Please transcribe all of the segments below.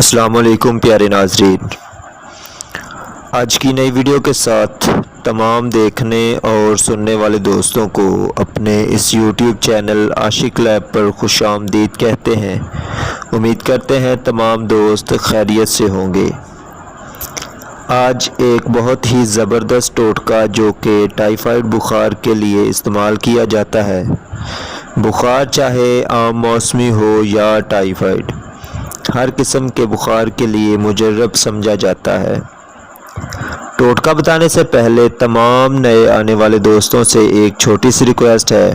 السلام علیکم پیارے ناظرین، آج کی نئی ویڈیو کے ساتھ تمام دیکھنے اور سننے والے دوستوں کو اپنے اس یوٹیوب چینل عاشق لیب پر خوش آمدید کہتے ہیں۔ امید کرتے ہیں تمام دوست خیریت سے ہوں گے۔ آج ایک بہت ہی زبردست ٹوٹکا جو کہ ٹائیفائڈ بخار کے لیے استعمال کیا جاتا ہے، بخار چاہے عام موسمی ہو یا ٹائیفائڈ، ہر قسم کے بخار کے لیے مجرب سمجھا جاتا ہے۔ ٹوٹکا بتانے سے پہلے تمام نئے آنے والے دوستوں سے ایک چھوٹی سی ریکویسٹ ہے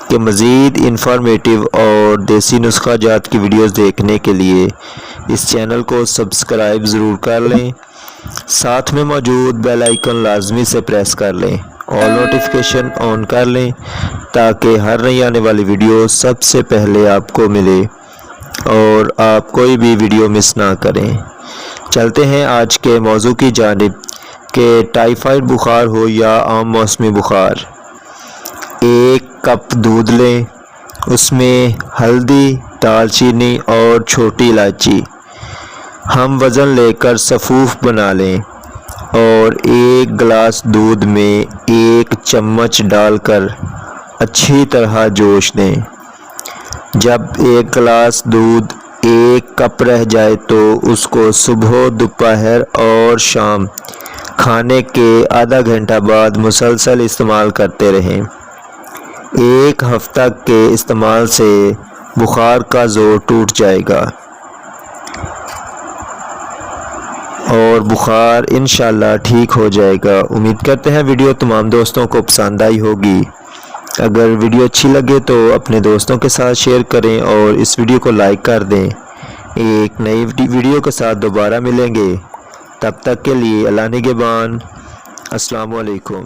کہ مزید انفارمیٹیو اور دیسی نسخہ جات کی ویڈیوز دیکھنے کے لیے اس چینل کو سبسکرائب ضرور کر لیں، ساتھ میں موجود بیل آئیکن لازمی سے پریس کر لیں، آل نوٹیفیکیشن آن کر لیں تاکہ ہر نئی آنے والی ویڈیو سب سے پہلے آپ کو ملے اور آپ کوئی بھی ویڈیو مس نہ کریں۔ چلتے ہیں آج کے موضوع کی جانب کہ ٹائیفائڈ بخار ہو یا عام موسمی بخار۔ ایک کپ دودھ لیں، اس میں ہلدی، دال چینی اور چھوٹی الائچی، ہم وزن لے کر صفوف بنا لیں اور ایک گلاس دودھ میں 1 چمچ ڈال کر اچھی طرح جوش دیں۔ جب 1 گلاس دودھ 1 کپ رہ جائے تو اس کو صبح، دوپہر اور شام کھانے کے آدھا گھنٹہ بعد مسلسل استعمال کرتے رہیں۔ 1 ہفتہ کے استعمال سے بخار کا زور ٹوٹ جائے گا اور بخار انشاءاللہ ٹھیک ہو جائے گا۔ امید کرتے ہیں ویڈیو تمام دوستوں کو پسند آئی ہوگی۔ اگر ویڈیو اچھی لگے تو اپنے دوستوں کے ساتھ شیئر کریں اور اس ویڈیو کو لائک کر دیں۔ ایک نئی ویڈیو کے ساتھ دوبارہ ملیں گے، تب تک کے لیے اللہ نگہبان۔ السلام علیکم۔